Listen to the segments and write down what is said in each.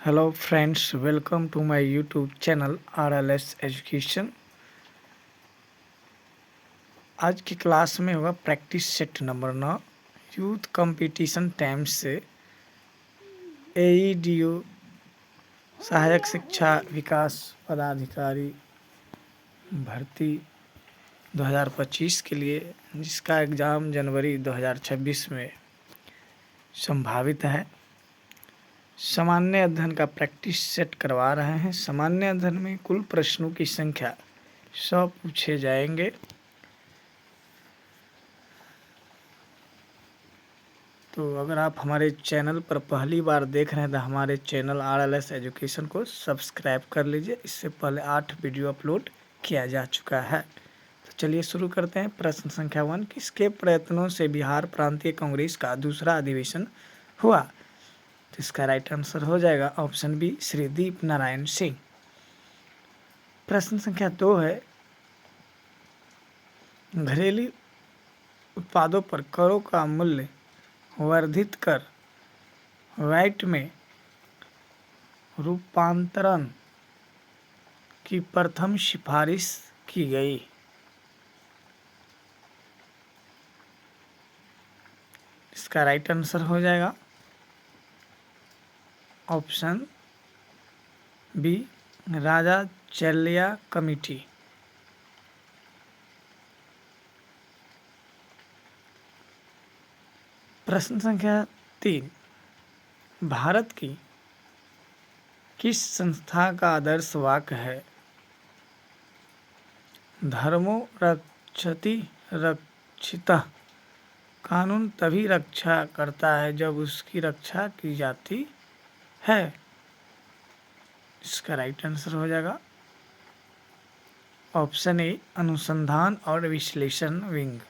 Hello friends, welcome to my YouTube channel RLS education. आज की class में होगा practice set number 9 youth competition times से AEDO सहायक शिक्षा विकास पदाधिकारी भर्ती 2025 के लिए, जिसका एग्ज़ाम जनवरी 2026 में संभावित है। सामान्य अध्ययन का प्रैक्टिस सेट करवा रहे हैं। सामान्य अध्ययन में कुल प्रश्नों की संख्या 100 पूछे जाएंगे। तो अगर आप हमारे चैनल पर पहली बार देख रहे हैं तो हमारे चैनल RLS एजुकेशन को सब्सक्राइब कर लीजिए। इससे पहले 8 वीडियो अपलोड किया जा चुका है। तो चलिए शुरू करते हैं। प्रश्न संख्या 1, किसके प्रयत्नों से बिहार प्रांतीय कांग्रेस का दूसरा अधिवेशन हुआ? तो इसका राइट आंसर हो जाएगा ऑप्शन बी, श्री दीप नारायण सिंह। प्रश्न संख्या 2 है, घरेलू उत्पादों पर करों का मूल्य वर्धित कर वैट में रूपांतरण की प्रथम सिफारिश की गई। इसका राइट आंसर हो जाएगा ऑप्शन बी, राजा चेल्लिया कमेटी। प्रश्न संख्या 3, भारत की किस संस्था का आदर्श वाक्य है? धर्मो रक्षति रक्षितः। कानून तभी रक्षा करता है जब उसकी रक्षा की जाती है। इसका राइट आंसर हो जाएगा ऑप्शन ए, अनुसंधान और विश्लेषण विंग।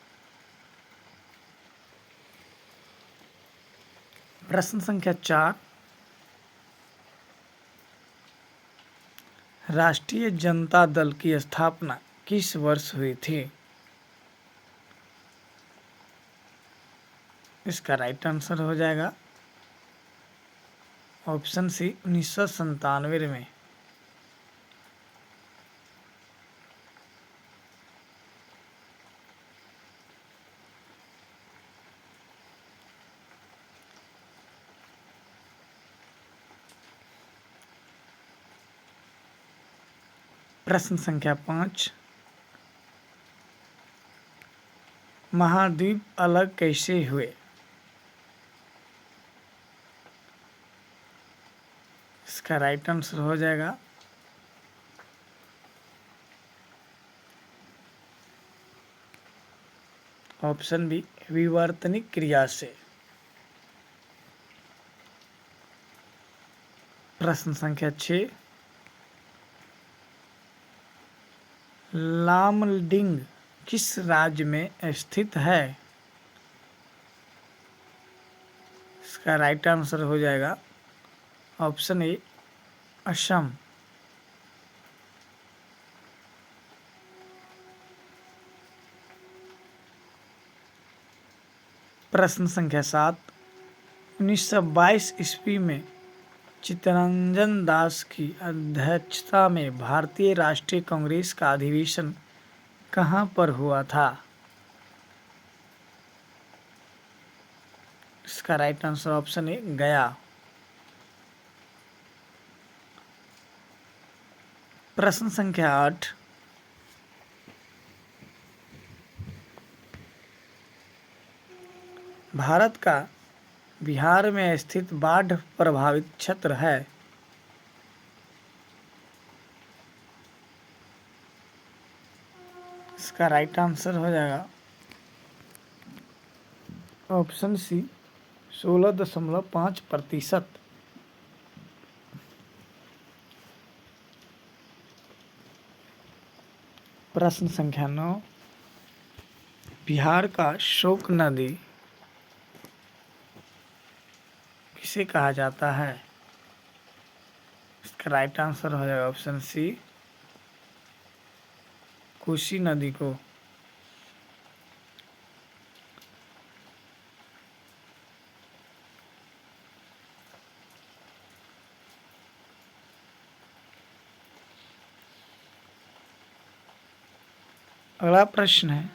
प्रश्न संख्या 4, राष्ट्रीय जनता दल की स्थापना किस वर्ष हुई थी? इसका राइट आंसर हो जाएगा ऑप्शन सी, 1997 में। प्रश्न संख्या 5, महाद्वीप अलग कैसे हुए? इसका राइट आंसर हो जाएगा ऑप्शन बी, विवर्तनिक क्रिया से। प्रश्न संख्या 6, लामडिंग किस राज्य में स्थित है? इसका राइट आंसर हो जाएगा ऑप्शन ए, असम। प्रश्न संख्या 7, 1922 ईस्वी में चित्तरंजन दास की अध्यक्षता में भारतीय राष्ट्रीय कांग्रेस का अधिवेशन कहाँ पर हुआ था? इसका राइट आंसर ऑप्शन ए, गया। प्रश्न संख्या 8, भारत का बिहार में स्थित बाढ़ प्रभावित क्षेत्र है। इसका राइट आंसर हो जाएगा ऑप्शन सी, 16.5%। प्रश्न संख्या 9, बिहार का शोक नदी किसे कहा जाता है? इसका राइट आंसर हो जाएगा ऑप्शन सी, कोसी नदी को। अगला प्रश्न है,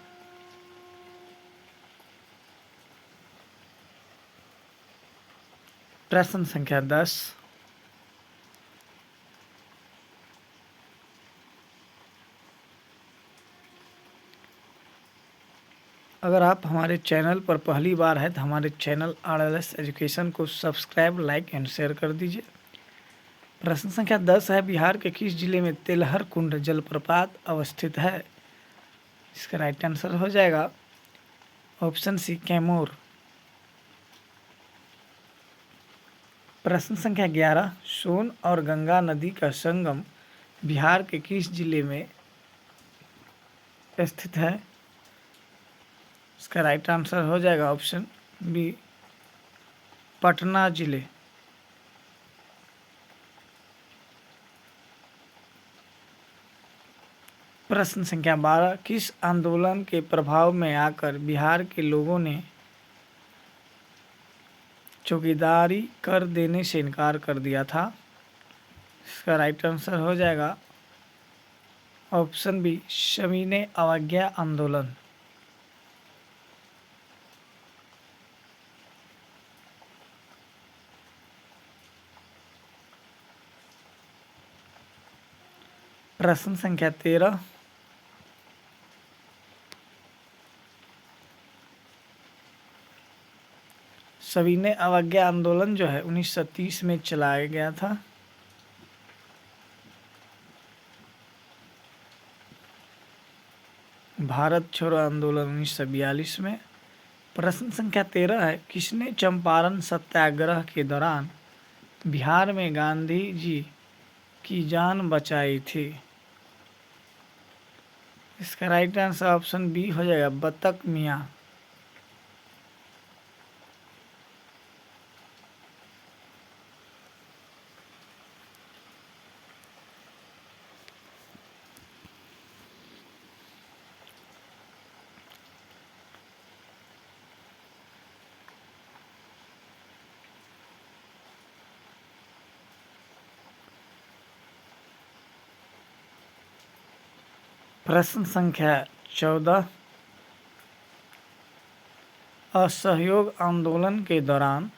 प्रश्न संख्या 10। अगर आप हमारे चैनल पर पहली बार है तो हमारे चैनल RLS एजुकेशन को सब्सक्राइब, लाइक एंड शेयर कर दीजिए। प्रश्न संख्या 10 है, बिहार के किस जिले में तेलहर कुंड जलप्रपात अवस्थित है? इसका राइट आंसर हो जाएगा ऑप्शन सी, कैमूर। प्रश्न संख्या 11, सोन और गंगा नदी का संगम बिहार के किस जिले में स्थित है? इसका राइट आंसर हो जाएगा ऑप्शन बी, पटना जिले। प्रश्न संख्या 12, किस आंदोलन के प्रभाव में आकर बिहार के लोगों ने चौकीदारी कर देने से इनकार कर दिया था? इसका राइट आंसर हो जाएगा ऑप्शन बी, सविनय अवज्ञा आंदोलन। प्रश्न संख्या 13, सविनय अवज्ञा आंदोलन जो है 1930 में चलाया गया था। भारत छोड़ो आंदोलन 1942 में। प्रश्न संख्या 13 है, किसने चंपारण सत्याग्रह के दौरान बिहार में गांधी जी की जान बचाई थी? इसका राइट आंसर ऑप्शन बी हो जाएगा, बतक मियाँ। प्रश्न संख्या 14, असहयोग आंदोलन के दौरान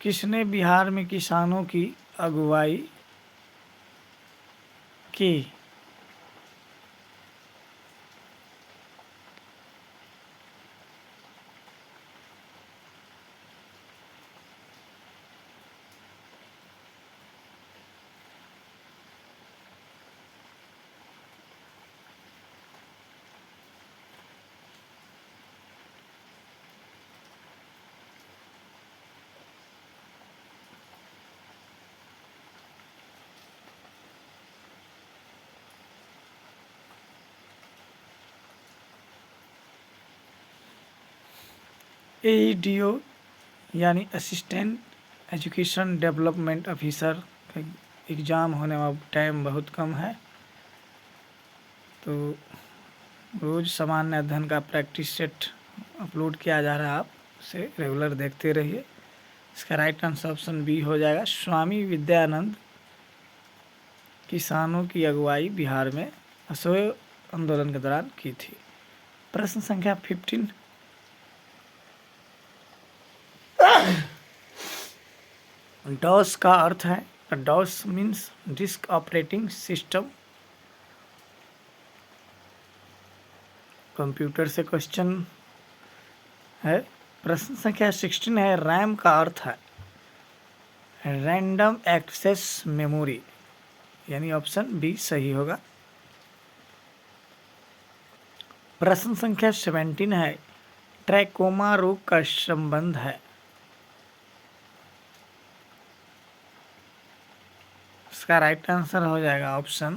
किसने बिहार में किसानों की अगुवाई की? AEDO यानी असिस्टेंट एजुकेशन डेवलपमेंट ऑफिसर का एग्ज़ाम होने वाला टाइम बहुत कम है, तो रोज़ सामान्य अध्ययन का प्रैक्टिस सेट अपलोड किया जा रहा है, आप उसे रेगुलर देखते रहिए। इसका राइट आंसर ऑप्शन बी हो जाएगा, स्वामी विद्यानंद किसानों की अगुवाई बिहार में असहयोग आंदोलन के दौरान की थी। प्रश्न संख्या 15, डॉस का अर्थ है, DOS means disk operating system. Computer से क्वेश्चन है। प्रश्न संख्या 16 है, रैम का अर्थ है रैंडम एक्सेस मेमोरी, यानी ऑप्शन बी सही होगा। प्रश्न संख्या 17 है, ट्रैकोमा रोग का संबंध है? इसका राइट आंसर हो जाएगा ऑप्शन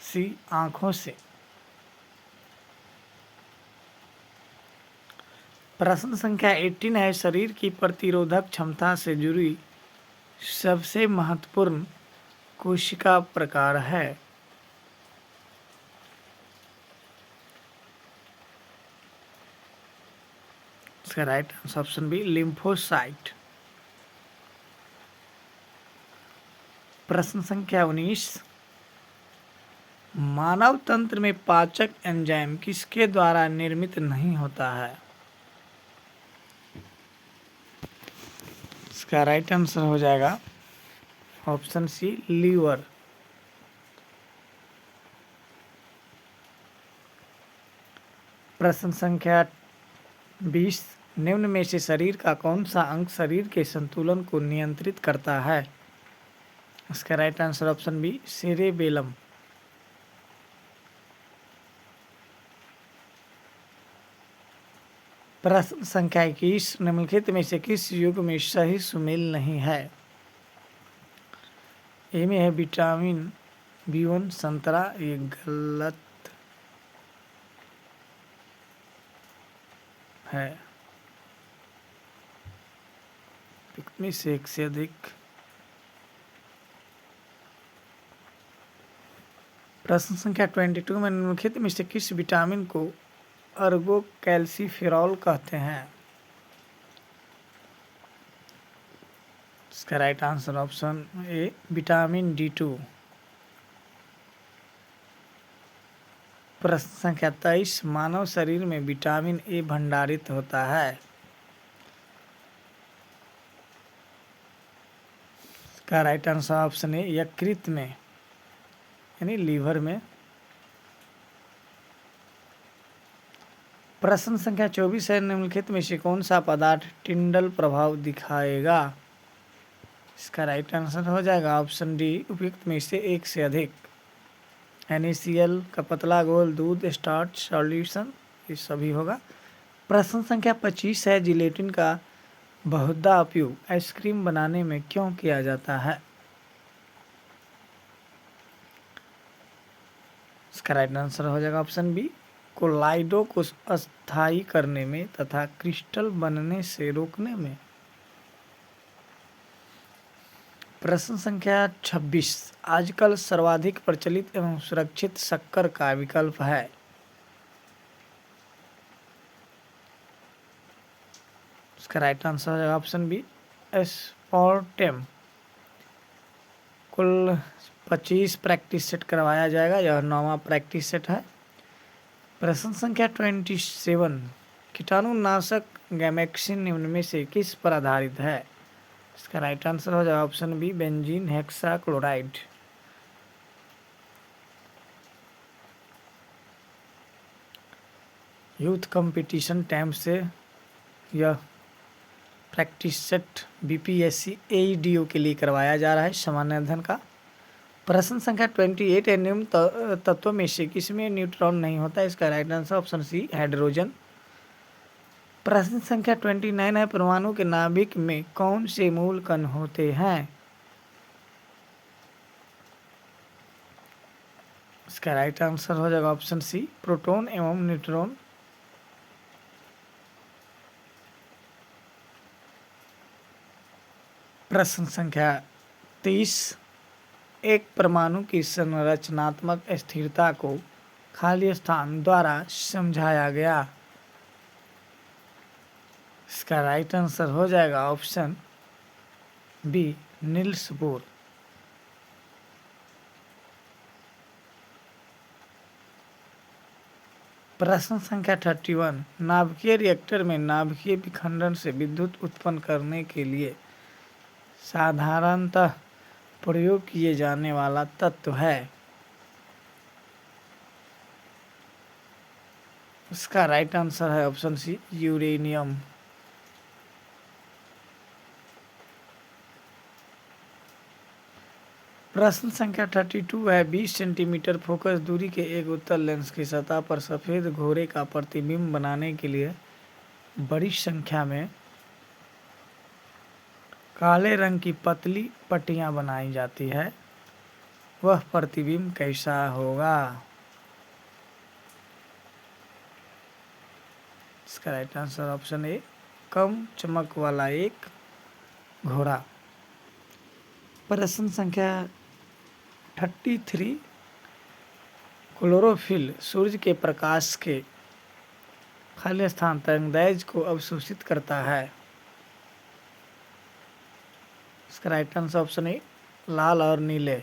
सी, आंखों से। प्रश्न संख्या 18 है, शरीर की प्रतिरोधक क्षमता से जुड़ी सबसे महत्वपूर्ण कोशिका प्रकार है? इसका right answer option B, lymphocyte. प्रश्न संख्या 19, मानव तंत्र में पाचक एंजाइम किसके द्वारा निर्मित नहीं होता है? इसका राइट आंसर हो जाएगा ऑप्शन सी, लीवर। प्रश्न संख्या 20, निम्न में से शरीर का कौन सा अंग शरीर के संतुलन को नियंत्रित करता है? इसका right answer option B, cerebellum. प्रश्न संख्या 21, निम्नलिखित में से किस युग में सही सुमेल नहीं है? ए में है विटामिन B1 संतरा, ये गलत है। में से एक से अधिक। प्रश्न संख्या 22 में निम्नलिखित में से किस विटामिन को अर्गो कैल्सीफेरॉल कहते हैं? इसका राइट आंसर ऑप्शन ए, विटामिन D2। प्रश्न संख्या 23, मानव शरीर में विटामिन ए भंडारित होता है। इसका राइट आंसर ऑप्शन ए, यकृत में यानी लीवर में। प्रश्न संख्या 24 है, निम्नलिखित में से कौन सा पदार्थ टिंडल प्रभाव दिखाएगा? इसका राइट आंसर हो जाएगा ऑप्शन डी, उपयुक्त में से एक से अधिक। NaCl का पतला घोल, दूध, स्टार्च सॉल्यूशन, ये सभी होगा। प्रश्न संख्या 25 है, जिलेटिन का बहुधा उपयोग आइसक्रीम बनाने में क्यों किया जाता है? इसका राइट आंसर हो जाएगा ऑप्शन बी, कोलाइडो को अस्थायी करने में तथा क्रिस्टल बनने से रोकने में। प्रश्न संख्या 26, आजकल सर्वाधिक प्रचलित एवं सुरक्षित शक्कर का विकल्प है? इसका राइट आंसर हो जाएगा ऑप्शन बी, एस्पार्टेम। कुल 25 प्रैक्टिस सेट करवाया जाएगा, यह 9वां प्रैक्टिस सेट है। प्रश्न संख्या 27, कीटाणुनाशक गैमेक्सिन निम्न में से किस पर आधारित है? इसका राइट आंसर हो जाएगा option B, benzene hexachloride. Youth competition time से यह प्रैक्टिस सेट BPSC AEDO के लिए करवाया जा रहा है, सामान्य अध्ययन का। प्रश्न संख्या 28 है, निम्न तत्वों में से किसमें न्यूट्रॉन नहीं होता? इसका right answer option C, hydrogen. प्रश्न संख्या 29 है, परमाणु के नाभिक में कौन से मूल कण होते हैं? इसका राइट आंसर हो जाएगा ऑप्शन सी, प्रोटॉन एवं न्यूट्रॉन। प्रश्न संख्या 30, एक परमाणु की संरचनात्मक स्थिरता को खाली स्थान द्वारा समझाया गया। इसका राइट आंसर हो जाएगा ऑप्शन बी, नील्स बोर। प्रश्न संख्या 31, नाभिकीय रिएक्टर में नाभिकीय विखंडन से विद्युत उत्पन्न करने के लिए साधारणतः प्रयोग किए जाने वाला तत्व है? इसका राइट आंसर है ऑप्शन सी, यूरेनियम। प्रश्न संख्या 32 है, 20 सेंटीमीटर फोकस दूरी के एक उत्तल लेंस की सतह पर सफ़ेद घोरे का प्रतिबिंब बनाने के लिए बड़ी संख्या में काले रंग की पतली पट्टियां बनाई जाती है, वह प्रतिबिंब कैसा होगा? इसका राइट आंसर ऑप्शन ए, कम चमक वाला एक घोड़ा। प्रश्न संख्या 33, क्लोरोफिल सूर्य के प्रकाश के खाली स्थान तरंगदैर्घ्य को अवशोषित करता है। इसका राइट आंसर ऑप्शन ए, लाल और नीले।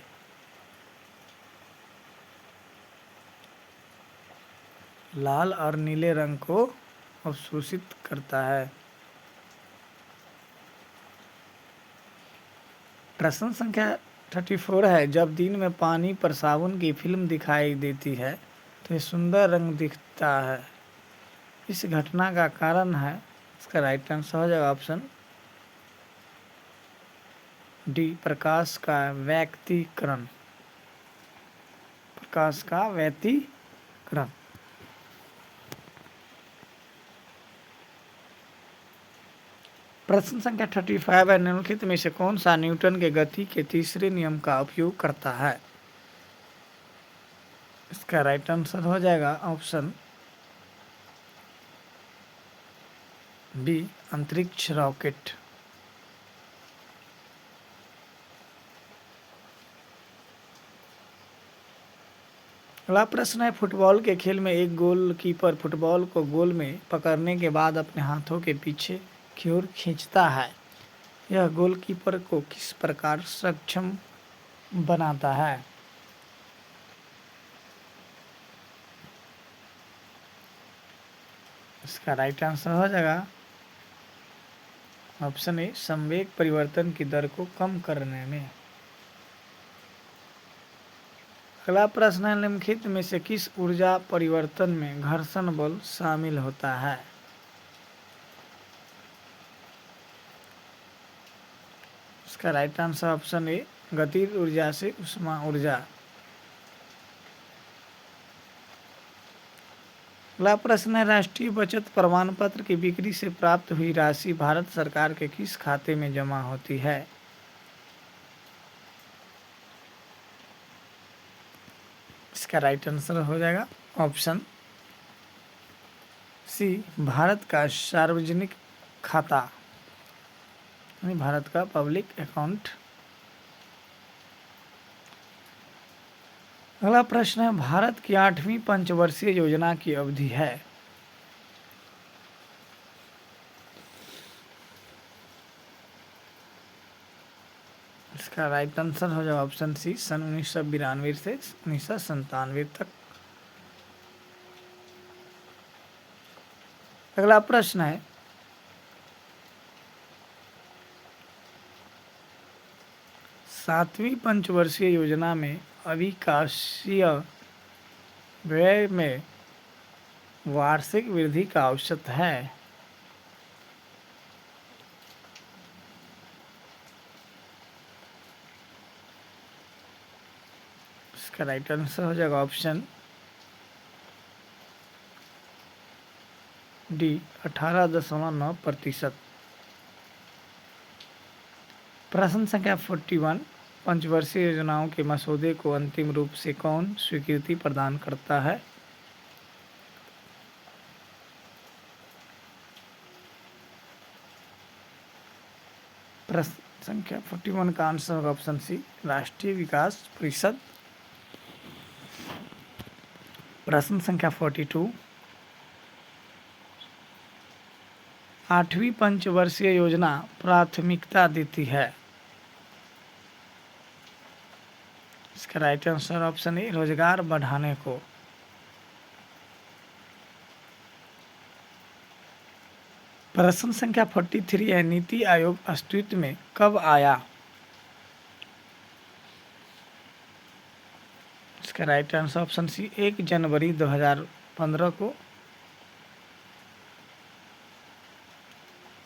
लाल और नीले रंग को अवशोषित करता है। प्रश्न संख्या 34 है, जब दिन में पानी पर साबुन की फिल्म दिखाई देती है तो ये सुंदर रंग दिखता है। इस घटना का कारण है, इसका राइट आंसर हो जाएगा ऑप्शन डी, प्रकाश का व्यतिकरण। प्रकाश का व्यतिकरण। प्रश्न संख्या 35 है, निम्नलिखित में से कौन सा न्यूटन के गति के तीसरे नियम का उपयोग करता है। इसका राइट आंसर हो जाएगा ऑप्शन बी, अंतरिक्ष रॉकेट। अगला प्रश्न है, फुटबॉल के खेल में एक गोलकीपर फुटबॉल को गोल में पकड़ने के बाद अपने हाथों के पीछे की ओर खींचता है। यह गोलकीपर को किस प्रकार सक्षम बनाता है। इसका राइट आंसर हो जाएगा ऑप्शन ए, संवेग परिवर्तन की दर को कम करने में। अगला प्रश्न है, निम्नलिखित में से किस ऊर्जा परिवर्तन में घर्षण बल शामिल होता है। इसका राइट आंसर ऑप्शन ए, गतिज ऊर्जा से ऊष्मा ऊर्जा। अगला प्रश्न है, राष्ट्रीय बचत प्रमाण पत्र की बिक्री से प्राप्त हुई राशि भारत सरकार के किस खाते में जमा होती है। इसका राइट आंसर हो जाएगा ऑप्शन सी, भारत का सार्वजनिक खाता, यानी भारत का पब्लिक अकाउंट। अगला प्रश्न है, भारत की 8वीं पंचवर्षीय योजना की अवधि है। इसका राइट आंसर हो जाएगा ऑप्शन सी, सन 1992 से 1997 तक। अगला प्रश्न है, सातवीं पंचवर्षीय योजना में अविकासीय व्यय में वार्षिक वृद्धि का औसत है। इसका राइट आंसर हो जाएगा ऑप्शन डी, 18.9%। प्रश्न संख्या 41, पंचवर्षीय योजनाओं के मसौदे को अंतिम रूप से कौन स्वीकृति प्रदान करता है। प्रश्न संख्या 41 का आंसर होगा ऑप्शन सी, राष्ट्रीय विकास परिषद। प्रश्न संख्या 42, 8वीं पंचवर्षीय योजना प्राथमिकता देती है। इसका राइट आंसर ऑप्शन ए, रोजगार बढ़ाने को। प्रश्न संख्या 43 है, नीति आयोग अस्तित्व में कब आया। इसका राइट आंसर ऑप्शन सी, 1 जनवरी 2015 को।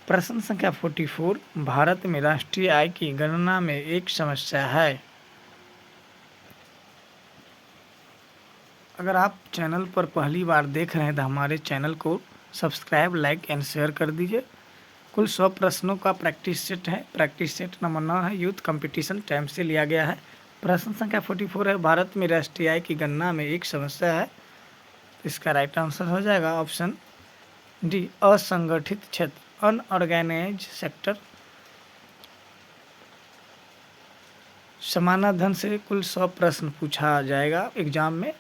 प्रश्न संख्या 44, भारत में राष्ट्रीय आय की गणना में एक समस्या है। अगर आप चैनल पर पहली बार देख रहे हैं तो हमारे चैनल को सब्सक्राइब, लाइक एंड शेयर कर दीजिए। कुल 100 प्रश्नों का प्रैक्टिस सेट है। प्रैक्टिस सेट नंबर 9 है, यूथ कंपटीशन टाइम से लिया गया है। प्रश्न संख्या 44 है, भारत में राष्ट्रीय आय की गणना में एक समस्या है। इसका राइट आंसर हो जाएगा ऑप्शन डी, असंगठित क्षेत्र, अनऑर्गेनाइज सेक्टर। समानाधन से कुल 100 प्रश्न पूछा जाएगा एग्जाम में।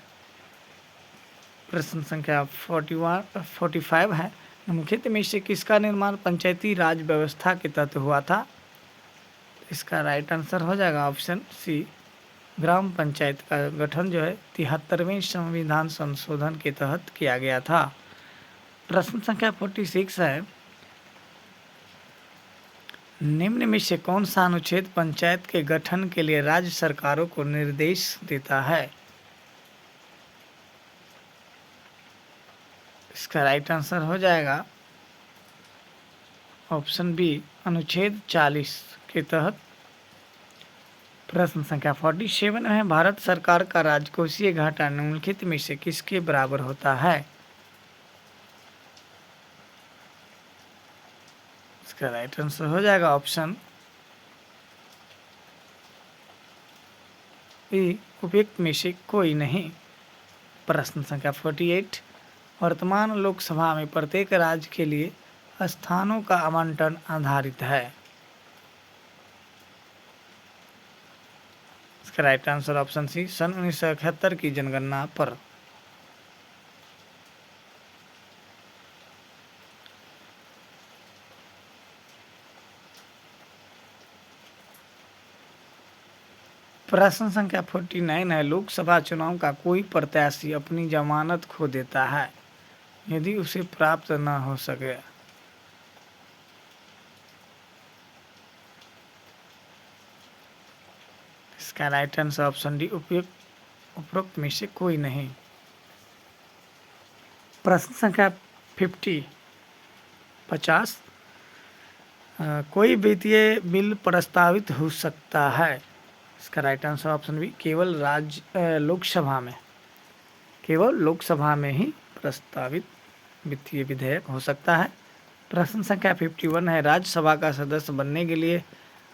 प्रश्न संख्या 45 है, निम्नलिखित में से किसका निर्माण पंचायती राज व्यवस्था के तहत हुआ था। इसका राइट आंसर हो जाएगा ऑप्शन सी, ग्राम पंचायत का गठन जो है 73वें संविधान संशोधन के तहत किया गया था। प्रश्न संख्या 46 है, निम्न में से कौन सा अनुच्छेद पंचायत के गठन के लिए राज्य सरकारों को निर्देश देता है? इसका राइट आंसर हो जाएगा ऑप्शन बी, अनुच्छेद 40 के तहत। प्रश्न संख्या 47 है, भारत सरकार का राजकोषीय घाटा निम्नलिखित में से किसके बराबर होता है? इसका राइट आंसर हो जाएगा ऑप्शन ई, उपयुक्त में से कोई नहीं। प्रश्न संख्या 48, वर्तमान लोकसभा में प्रत्येक राज्य के लिए स्थानों का आवंटन आधारित है। इसका राइट आंसर ऑप्शन सी, सन 1971 की जनगणना पर। प्रश्न संख्या 49 है, लोकसभा चुनाव का कोई प्रत्याशी अपनी जमानत खो देता है यदि उसे प्राप्त न हो सके। इसका राइट आंसर ऑप्शन डी, उपरोक्त में से कोई नहीं। प्रश्न संख्या 50, कोई वित्तीय बिल प्रस्तावित हो सकता है। इसका राइट आंसर ऑप्शन बी, केवल लोकसभा में, केवल लोकसभा में ही प्रस्तावित वित्तीय विधेयक हो सकता है। प्रश्न संख्या 51 है, राज्यसभा का सदस्य बनने के लिए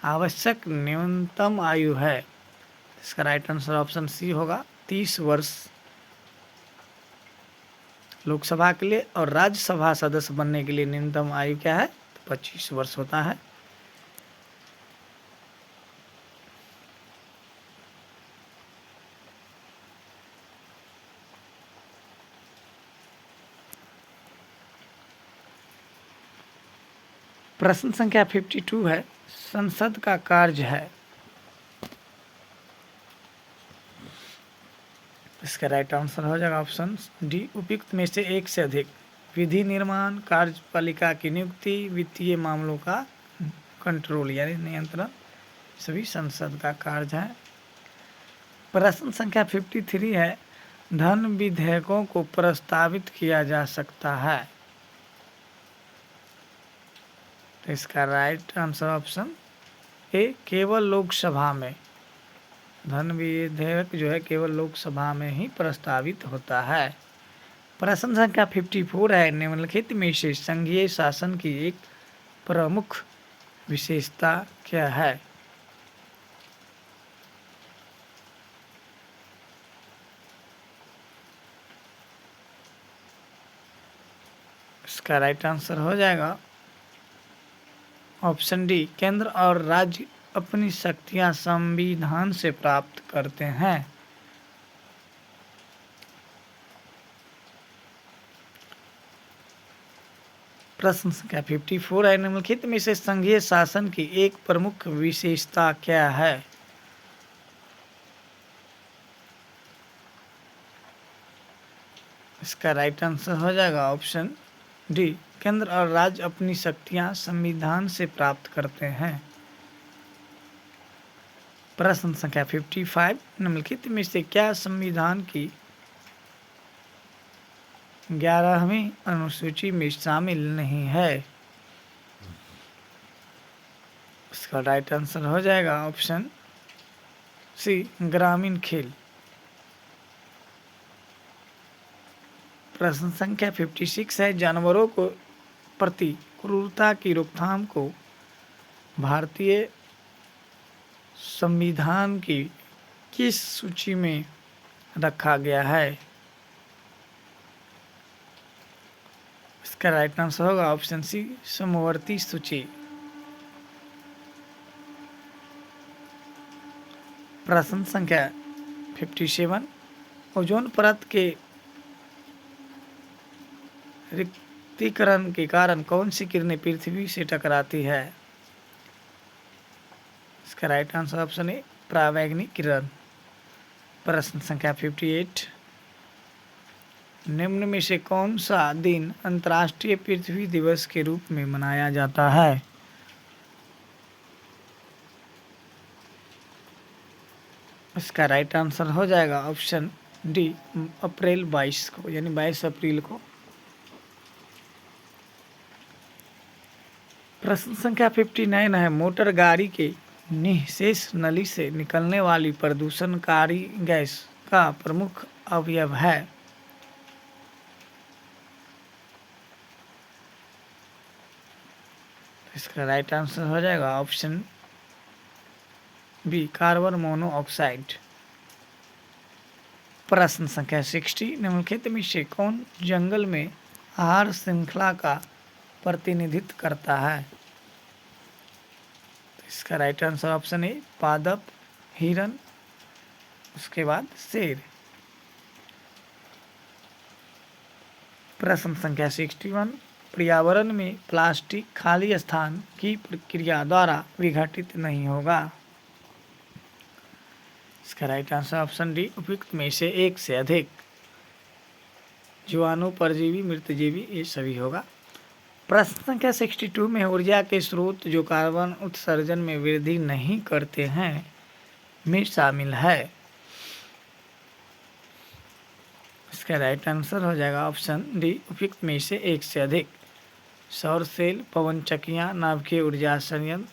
आवश्यक न्यूनतम आयु है। इसका राइट आंसर ऑप्शन सी होगा, 30 वर्ष लोकसभा के लिए, और राज्यसभा सदस्य बनने के लिए न्यूनतम आयु क्या है? 25 वर्ष होता है। प्रश्न संख्या 52 है, संसद का कार्य है। इसका राइट आंसर हो जाएगा ऑप्शन डी, उपयुक्त में से एक से अधिक। विधि निर्माण, कार्यपालिका की नियुक्ति, वित्तीय मामलों का कंट्रोल यानी नियंत्रण, सभी संसद का कार्य है। प्रश्न संख्या 53 है, धन विधेयकों को प्रस्तावित किया जा सकता है। तो इसका राइट आंसर ऑप्शन ए, केवल लोकसभा में। धन विधेयक जो है केवल लोकसभा में ही प्रस्तावित होता है। प्रश्न संख्या 54 है, निम्नलिखित में से संघीय शासन की एक प्रमुख विशेषता क्या है? इसका राइट आंसर हो जाएगा ऑप्शन डी, केंद्र और राज्य अपनी शक्तियां संविधान से प्राप्त करते हैं। प्रश्न संख्या 54 है, निम्नलिखित में से संघीय शासन की एक प्रमुख विशेषता क्या है? इसका राइट आंसर हो जाएगा ऑप्शन डी, केंद्र और राज्य अपनी शक्तियां संविधान से प्राप्त करते हैं। प्रश्न संख्या 55, निम्नलिखित में से क्या संविधान की 11वीं अनुसूची में शामिल नहीं है? इसका राइट आंसर हो जाएगा ऑप्शन सी, ग्रामीण खेल। प्रश्न संख्या 56 है, जानवरों को प्रति क्रूरता की रोकथाम को भारतीय संविधान की किस सूची में रखा गया है? इसका राइट आंसर होगा ऑप्शन सी, समवर्ती सूची। प्रश्न संख्या 57, ओजोन परत के रिक्तीकरण के कारण कौन सी किरणें पृथ्वी से टकराती है? इसका राइट आंसर ऑप्शन ए, परावैंगनी किरण। प्रश्न संख्या 58, निम्न में से कौन सा दिन अंतर्राष्ट्रीय पृथ्वी दिवस के रूप में मनाया जाता है? इसका राइट आंसर हो जाएगा ऑप्शन डी, अप्रैल 22 को, यानी 22 अप्रैल को। प्रश्न संख्या 59 है, मोटर गाड़ी के निःशेष नली से निकलने वाली प्रदूषणकारी गैस का प्रमुख अवयव है। इसका राइट आंसर हो जाएगा ऑप्शन बी, कार्बन मोनोऑक्साइड। प्रश्न संख्या 60, निम्नलिखित में से कौन जंगल में आहार श्रृंखला का प्रतिनिधित्व करता है? इसका राइट आंसर ऑप्शन ए, पादप, हिरन, उसके बाद शेर। प्रश्न संख्या 61, पर्यावरण में प्लास्टिक खाली स्थान की प्रक्रिया द्वारा विघटित नहीं होगा। इसका राइट आंसर ऑप्शन डी, उपयुक्त में से एक से अधिक। जीवाणु, परजीवी, मृतजीवी, ये सभी होगा। प्रश्न संख्या 62 में ऊर्जा के स्रोत जो कार्बन उत्सर्जन में वृद्धि नहीं करते हैं में शामिल है। इसका राइट आंसर हो जाएगा ऑप्शन डी, उपयुक्त में से एक से अधिक। सौर सेल, पवन चक्कियाँ, नाभिकीय ऊर्जा संयंत्र,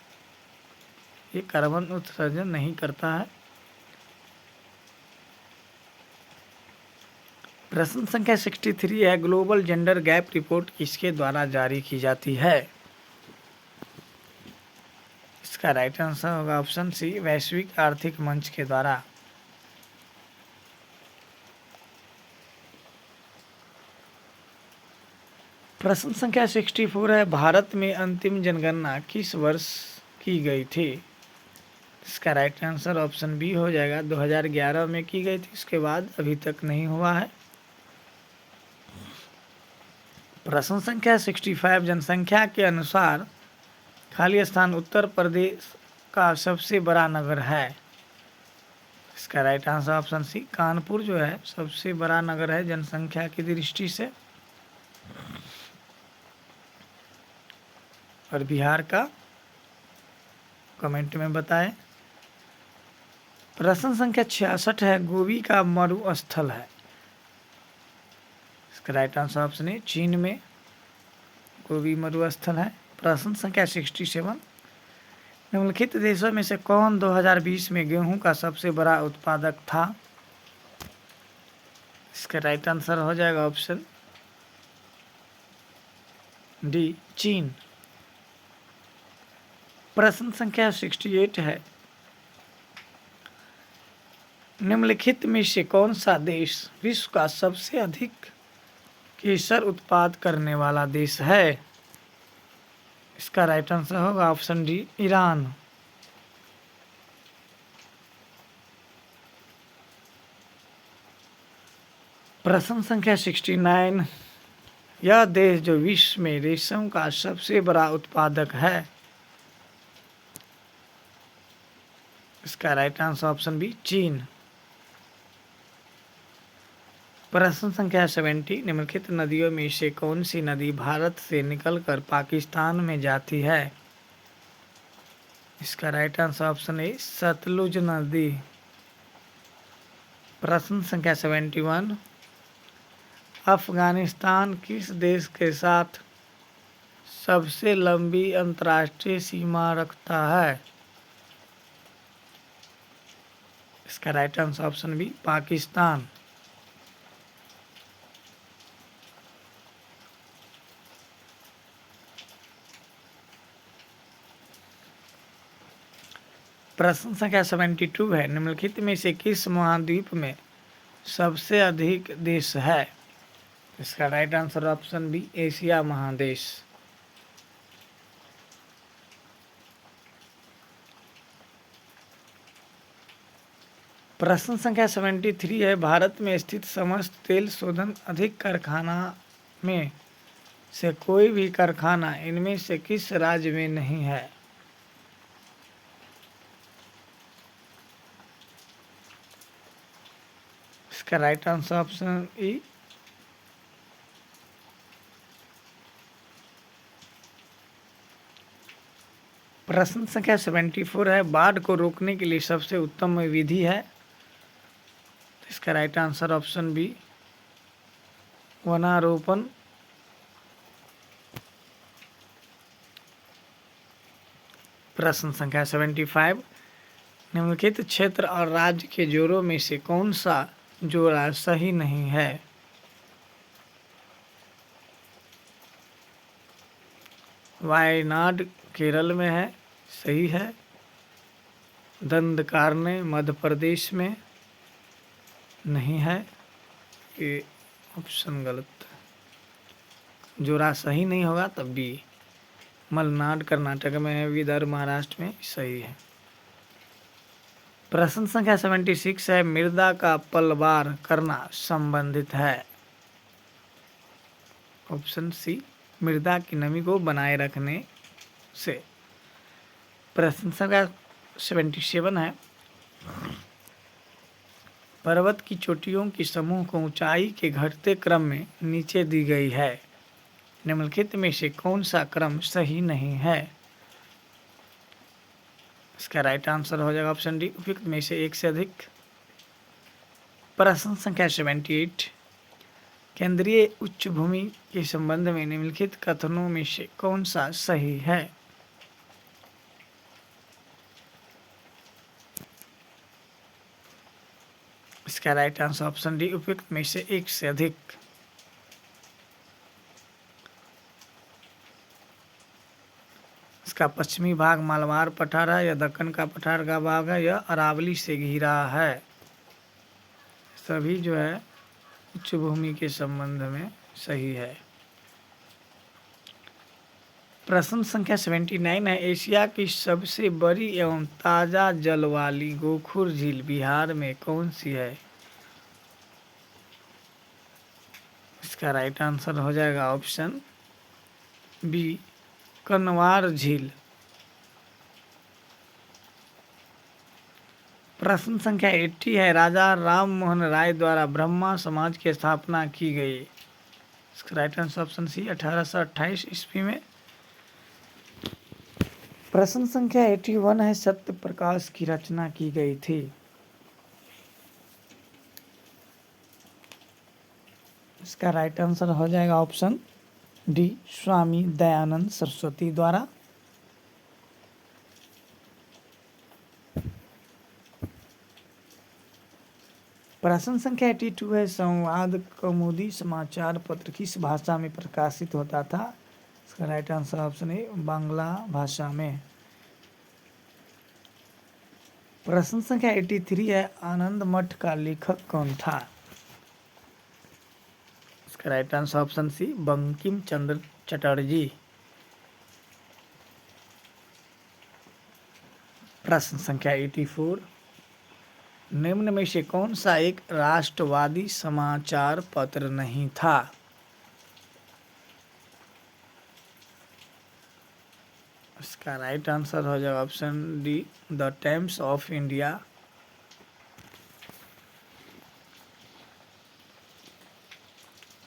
ये कार्बन उत्सर्जन नहीं करता है। प्रश्न संख्या 63 है, ग्लोबल जेंडर गैप रिपोर्ट किसके द्वारा जारी की जाती है? इसका राइट आंसर होगा ऑप्शन सी, वैश्विक आर्थिक मंच के द्वारा। प्रश्न संख्या 64 है, भारत में अंतिम जनगणना किस वर्ष की गई थी? इसका राइट आंसर ऑप्शन बी हो जाएगा, 2011 में की गई थी। इसके बाद अभी तक नहीं हुआ है। प्रश्न संख्या 65, जनसंख्या के अनुसार खाली स्थान उत्तर प्रदेश का सबसे बड़ा नगर है। इसका right answer option C, Kanpur जो है सबसे बड़ा नगर है जनसंख्या की दृष्टि से। और बिहार का कमेंट में बताएं। प्रश्न संख्या 66 है, गोबी का मरुस्थल है। इसका राइट आंसर ऑप्शन है, चीन में गोबी मरुस्थल है। प्रश्न संख्या 67, निम्नलिखित देशों में से कौन 2020 में गेहूं का सबसे बड़ा उत्पादक था? इसका राइट आंसर हो जाएगा ऑप्शन डी, चीन। प्रश्न संख्या 68 है, निम्नलिखित में से कौन सा देश विश्व का सबसे अधिक केसर उत्पाद करने वाला देश है? इसका राइट आंसर होगा ऑप्शन डी, ईरान। प्रश्न संख्या 69, यह देश जो विश्व में रेशम का सबसे बड़ा उत्पादक है। इसका राइट आंसर ऑप्शन बी, चीन। प्रश्न संख्या 70, निम्नलिखित नदियों में से कौन सी नदी भारत से निकलकर पाकिस्तान में जाती है? इसका right answer option A, Sutlej नदी। प्रश्न संख्या 71, अफगानिस्तान किस देश के साथ सबसे लंबी अंतर्राष्ट्रीय सीमा रखता है? इसका right answer option B, Pakistan. प्रश्न संख्या 72 है, निम्नलिखित में से किस महाद्वीप में सबसे अधिक देश है? इसका right answer option B, Asia महादेश। प्रश्न संख्या 73 है, भारत में स्थित समस्त तेल शोधन अधिक कारखाना में से कोई भी कारखाना इनमें से किस राज्य में नहीं है? इसका राइट आंसर ऑप्शन ई। प्रश्न संख्या 74 है, बाढ़ को रोकने के लिए सबसे उत्तम विधि है। इसका राइट आंसर ऑप्शन बी, वनारोपण। प्रश्न संख्या 75, निम्नलिखित क्षेत्र और राज्य के जोड़ों में से कौन सा जोड़ा सही नहीं है। वायनाड केरल में है, सही है। दंडकारण्य मध्य प्रदेश में नहीं है, ये ऑप्शन गलत। जोड़ा सही नहीं होगा तब बी। मलनाड कर्नाटक में है, विदर्भ महाराष्ट्र में सही है। प्रश्न संख्या 76 है, मृदा का पलवार करना संबंधित है। ऑप्शन सी, मृदा की नमी को बनाए रखने से। प्रश्न संख्या 77 है, पर्वत की चोटियों की समूह को ऊंचाई के घटते क्रम में नीचे दी गई है। निम्नलिखित में से कौन सा क्रम सही नहीं है। इसका राइट आंसर हो जाएगा ऑप्शन डी, उपयुक्त में से एक से अधिक। प्रश्न संख्या 78, केंद्रीय उच्च भूमि के संबंध में निम्नलिखित कथनों में से कौन सा सही है। इसका राइट आंसर ऑप्शन डी, उपयुक्त में से एक से अधिक। इसका पश्चिमी भाग मालवार पठार है या दक्कन का पठार का भाग है या अरावली से घिरा है। सभी जो है उच्च भूमि के संबंध में सही है। प्रश्न संख्या 79 है, एशिया की सबसे बड़ी एवं ताज़ा जल वाली गोखुर झील बिहार में कौन सी है। इसका राइट आंसर हो जाएगा ऑप्शन बी, कनवार झील। प्रश्न संख्या 80 है, राजा राम मोहन राय द्वारा ब्रह्मा समाज की स्थापना की गई। इसका राइट आंसर ऑप्शन सी, 1828 ईस्वी में। प्रश्न संख्या 81 है, सत्य प्रकाश की रचना की गई थी। इसका राइट आंसर हो जाएगा ऑप्शन डी, स्वामी दयानंद सरस्वती द्वारा। प्रश्न संख्या 82 है, संवाद कौमुदी समाचार पत्र किस भाषा में प्रकाशित होता था। इसका राइट आंसर ऑप्शन ए, बांग्ला भाषा में। प्रश्न संख्या 83 है, आनंद मठ का लेखक कौन था। इसका right answer option C, Bankim Chandra Chatterjee. प्रश्न संख्या 84, निम्न में से कौन सा एक राष्ट्रवादी समाचार पत्र नहीं था। इसका राइट आंसर हो जाएगा option D, the times of India.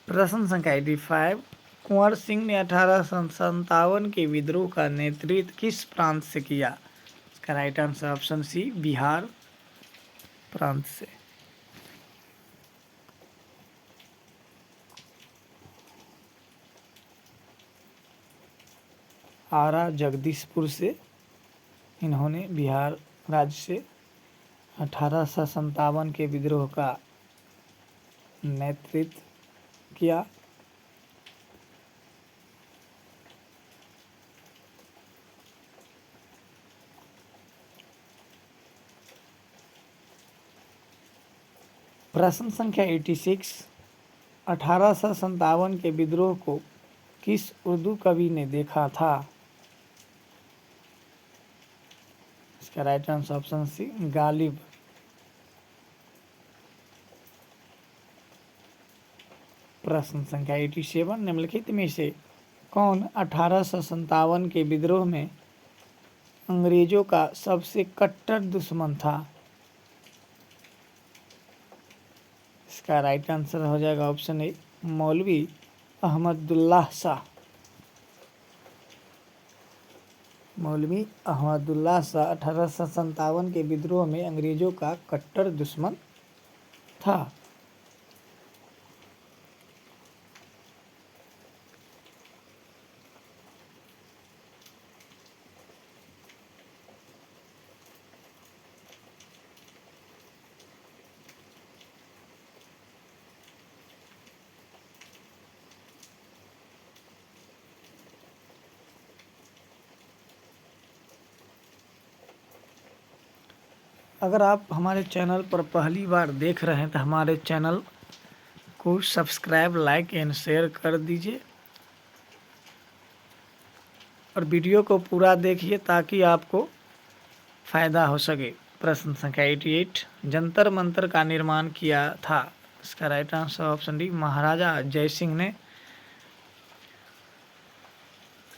प्रश्न संख्या 85, कुंवर सिंह ने 1857 के विद्रोह का नेतृत्व किस प्रांत से किया। इसका right answer option C, Bihar प्रांत से। आरा जगदीशपुर से इन्होंने बिहार राज्य से 1857 के विद्रोह का नेतृत्व किया। प्रश्न संख्या 86, 1857 के विद्रोह को किस उर्दू कवि ने देखा था। इसका right answer option C, Ghalib. प्रश्न संख्या 87, निम्नलिखित में से कौन 1857 के विद्रोह में अंग्रेजों का सबसे कट्टर दुश्मन था। इसका राइट आंसर हो जाएगा ऑप्शन ए मौलवी अहमदुल्लाह शाह। मौलवी अहमदुल्लाह शाह 1857 के विद्रोह में अंग्रेजों का कट्टर दुश्मन था। अगर आप हमारे चैनल पर पहली बार देख रहे हैं तो हमारे चैनल को सब्सक्राइब, लाइक एंड शेयर कर दीजिए और वीडियो को पूरा देखिए ताकि आपको फ़ायदा हो सके। प्रश्न संख्या 88, जंतर मंतर का निर्माण किया था। इसका राइट आंसर ऑप्शन डी महाराजा जय सिंह ने।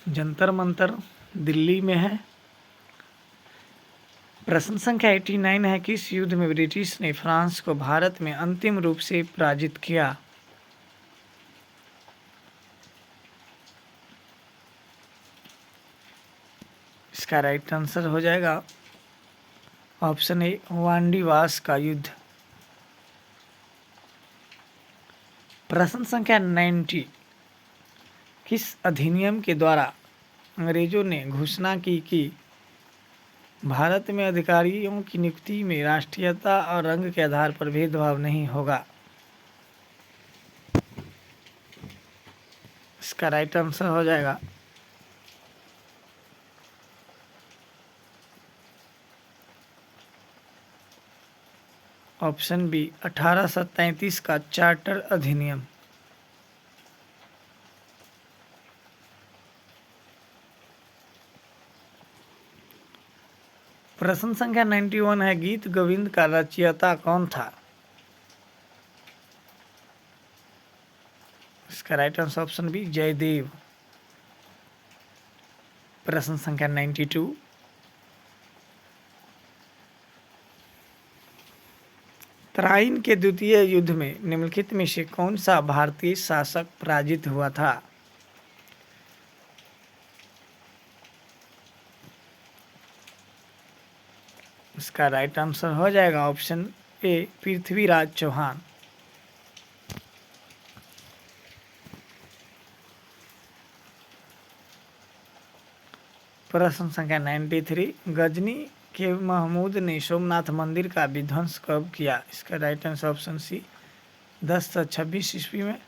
जंतर मंतर दिल्ली में है। प्रश्न संख्या 89 है, किस युद्ध में ब्रिटिश ने फ्रांस को भारत में अंतिम रूप से पराजित किया। इसका राइट आंसर हो जाएगा ऑप्शन ए वांडीवास का युद्ध। प्रश्न संख्या 90, किस अधिनियम के द्वारा अंग्रेजों ने घोषणा की कि भारत में अधिकारियों की नियुक्ति में राष्ट्रीयता और रंग के आधार पर भेदभाव नहीं होगा। इसका राइट आंसर हो जाएगा ऑप्शन बी 1833 का चार्टर अधिनियम। प्रश्न संख्या 91 है, गीत गोविंद का रचयिता कौन था। इसका right answer option B Jayadev. प्रश्न संख्या 92, तराइन के द्वितीय युद्ध में निम्नलिखित में से कौन सा भारतीय शासक पराजित हुआ था। इसका राइट आंसर हो जाएगा ऑप्शन ए पृथ्वीराज चौहान। प्रश्न संख्या 93, गजनी के महमूद ने सोमनाथ मंदिर का विध्वंस कब किया। इसका राइट आंसर ऑप्शन सी 1026 ईस्वी में।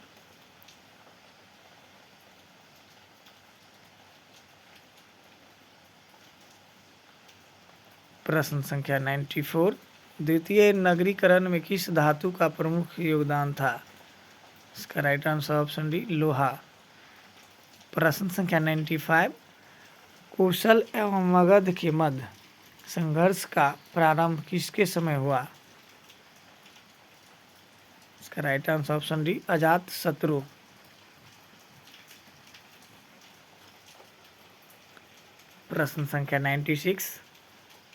प्रश्न संख्या 94, द्वितीय नगरीकरण में किस धातु का प्रमुख योगदान था। इसका राइट आंसर ऑप्शन डी लोहा। प्रश्न संख्या 95, कौशल एवं मगध के मध्य संघर्ष का प्रारंभ किसके समय हुआ। इसका राइट आंसर ऑप्शन डी अजात शत्रु। प्रश्न संख्या 96,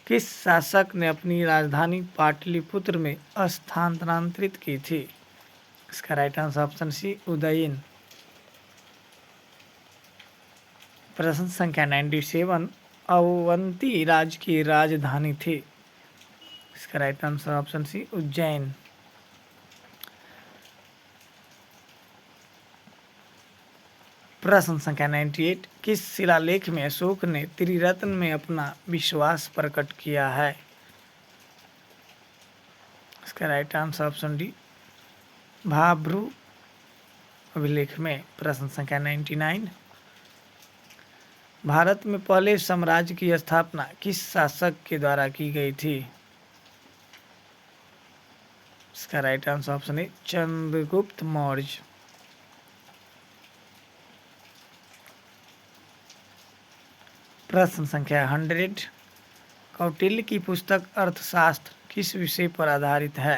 किस शासक ने अपनी राजधानी पाटलिपुत्र में स्थानांतरित की थी। इसका right answer option C Udayan. प्रश्न संख्या 97, अवंती राज्य की राजधानी थी। इसका right answer option C Ujjain. प्रश्न संख्या 98, किस शिलालेख में अशोक ने त्रिरत्न में अपना विश्वास प्रकट किया है। इसका राइट आंसर ऑप्शन डी भाभ्रू अभिलेख में। प्रश्न संख्या 99, भारत में पहले साम्राज्य की स्थापना किस शासक के द्वारा की गई थी। इसका राइट आंसर ऑप्शन है चंद्रगुप्त मौर्य। प्रश्न संख्या 100, कौटिल्य की पुस्तक अर्थशास्त्र किस विषय पर आधारित है।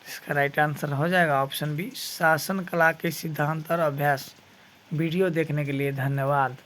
इसका राइट आंसर हो जाएगा ऑप्शन बी शासन कला के सिद्धांत और अभ्यास। वीडियो देखने के लिए धन्यवाद।